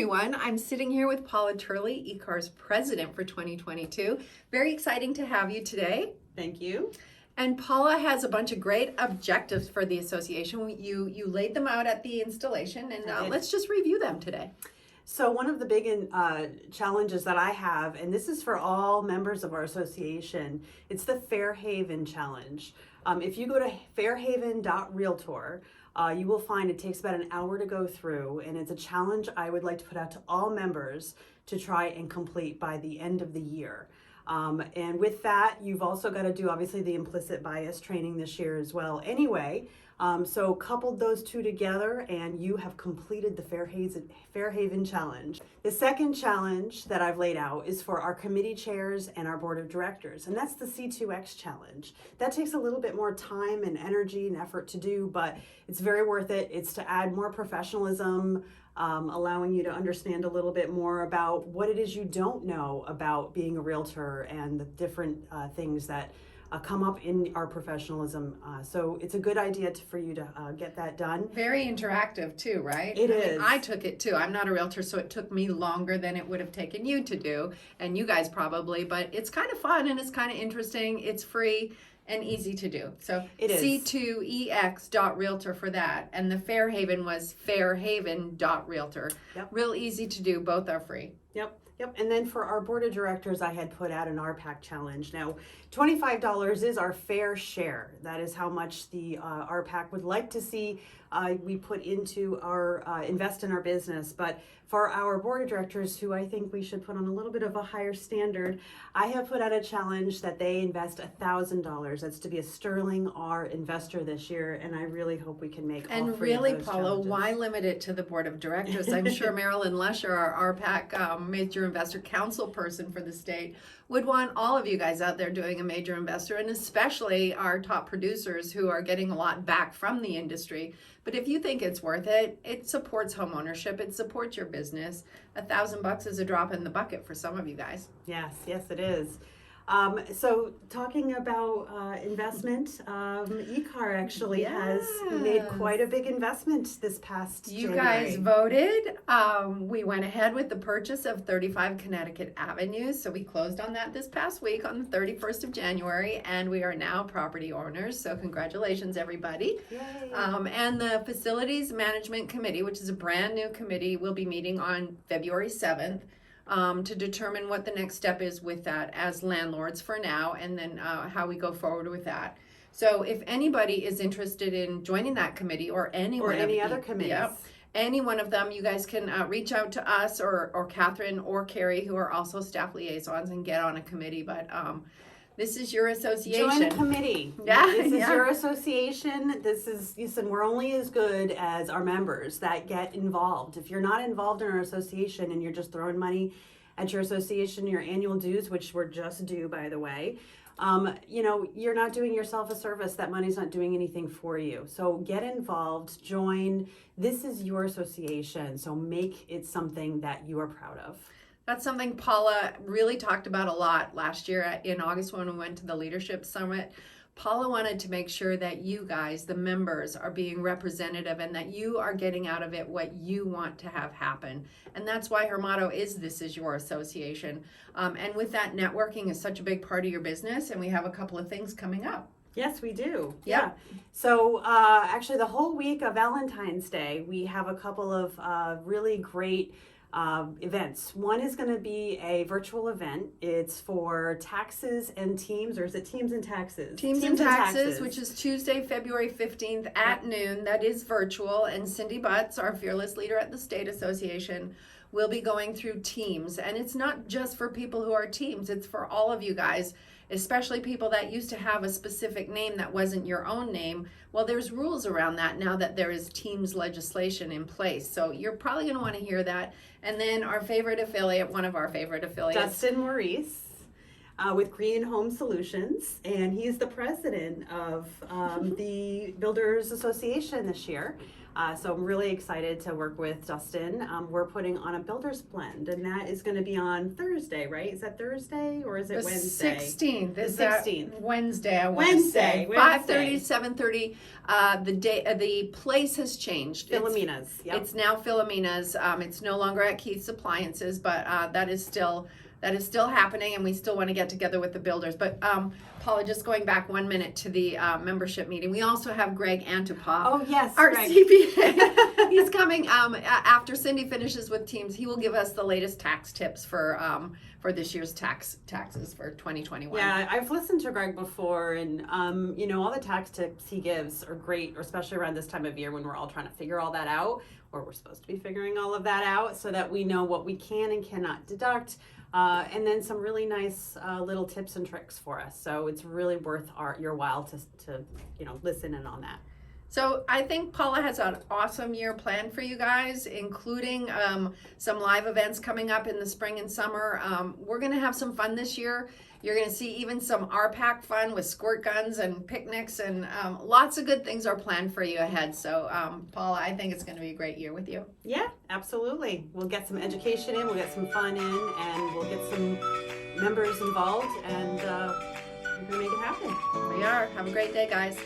everyone. I'm sitting here with Paula Turley, eCar's president for 2022. Very exciting to have you today. Thank you. And Paula has a bunch of great objectives for the association. You laid them out at the installation, and let's just review them today. So one of the big challenges that I have, and this is for all members of our association, it's the Fairhaven challenge. If you go to Fairhaven.realtor, you will find it takes about an hour to go through, and it's a challenge I would like to put out to all members to try and complete by the end of the year. And with that, you've also got to do obviously the implicit bias training this year as well. Anyway, so coupled those two together and you have completed the Fairhaven challenge. The second challenge that I've laid out is for our committee chairs and our board of directors, and that's the C2X challenge. That takes a little bit more time and energy and effort to do, but it's very worth it. It's to add more professionalism, allowing you to understand a little bit more about what it is you don't know about being a realtor and the different things that come up in our professionalism. So it's a good idea for you to get that done. Very interactive too, right? It is. I took it too. I'm not a realtor, so it took me longer than it would have taken you to do, and you guys probably, but it's kind of fun and it's kind of interesting. It's free and easy to do. So it is. C2EX.realtor for that. And the Fairhaven was Fairhaven.realtor. Yep. Real easy to do. Both are free. Yep. And then for our board of directors, I had put out an RPAC challenge. Now, $25 is our fair share. That is how much the RPAC would like to see we put into our invest in our business. But for our board of directors, who I think we should put on a little bit of a higher standard, I have put out a challenge that they invest $1,000. That's to be a Sterling R investor this year, and I really hope we can make all three really, of those Paula, challenges. why limit it to the board of directors? I'm sure Marilyn Lesher, our RPAC major investor council person for the state, would want all of you guys out there doing a major investor, and especially our top producers who are getting a lot back from the industry. But if you think it's worth it, it supports home ownership, it supports your business. $1,000 is a drop in the bucket for some of you guys. Yes, it is. So talking about investment, eCar actually has made quite a big investment this past January. You guys voted. We went ahead with the purchase of 35 Connecticut Avenue. So we closed on that this past week on the 31st of January, and we are now property owners. So congratulations, everybody. Yay. And the Facilities Management Committee, which is a brand new committee, will be meeting on February 7th. To determine what the next step is with that as landlords for now, and then how we go forward with that. So if anybody is interested in joining that committee or any other committees, any one of them, you guys can reach out to us or Catherine or Carrie, who are also staff liaisons, and get on a committee. But this is your association. Join a committee. Yeah, this is your association. Listen, we're only as good as our members that get involved. If you're not involved in our association and you're just throwing money at your association, your annual dues, which we're just due, by the way, you're not doing yourself a service. That money's not doing anything for you. So get involved, join. This is your association, so make it something that you are proud of. That's something Paula really talked about a lot last year in August when we went to the Leadership Summit. Paula wanted to make sure that you guys, the members, are being representative and that you are getting out of it what you want to have happen. And that's why her motto is, "This is your association." And with that, networking is such a big part of your business, and we have a couple of things coming up. Yes, we do. Yep. Yeah. So actually the whole week of Valentine's Day, we have a couple of really great events. One is going to be a virtual event. It's for taxes and teams, or is it teams and taxes? Teams and taxes, which is Tuesday, February 15th at noon. That is virtual. And Cindy Butts, our fearless leader at the State Association, will be going through teams. And it's not just for people who are teams. It's for all of you guys, especially people that used to have a specific name that wasn't your own name. Well, there's rules around that now that there is teams legislation in place. So you're probably going to want to hear that. And then our favorite affiliate, one of our favorite affiliates, Dustin Maurice, with Green Home Solutions, and he's the president of the Builders Association this year. So I'm really excited to work with Dustin. We're putting on a builder's blend, and that is going to be on Thursday, right? Is that Thursday or is it The Wednesday? 16th. The Is that 16th. Wednesday, I want to Wednesday, say. Wednesday. 5:30 to 7:30. The place has changed. Philomena's. Yep. It's now Philomena's. It's no longer at Keith's Appliances, but that is still happening, and we still want to get together with the builders. But Paula, just going back 1 minute to the membership meeting, we also have Greg Antipov. Oh yes, Our Greg. CPA. He's coming after Cindy finishes with Teams. He will give us the latest tax tips for this year's taxes for 2021. Yeah, I've listened to Greg before, and all the tax tips he gives are great, especially around this time of year when we're all trying to figure all that out, or we're supposed to be figuring all of that out, so that we know what we can and cannot deduct. And then some really nice little tips and tricks for us. So it's really worth your while to listen in on that. So I think Paula has an awesome year planned for you guys, including some live events coming up in the spring and summer. We're going to have some fun this year. You're going to see even some RPAC fun with squirt guns and picnics, and lots of good things are planned for you ahead. So Paula, I think it's going to be a great year with you. Yeah, absolutely. We'll get some education in, we'll get some fun in, and we'll get some members involved, and we're going to make it happen. We are. Have a great day, guys.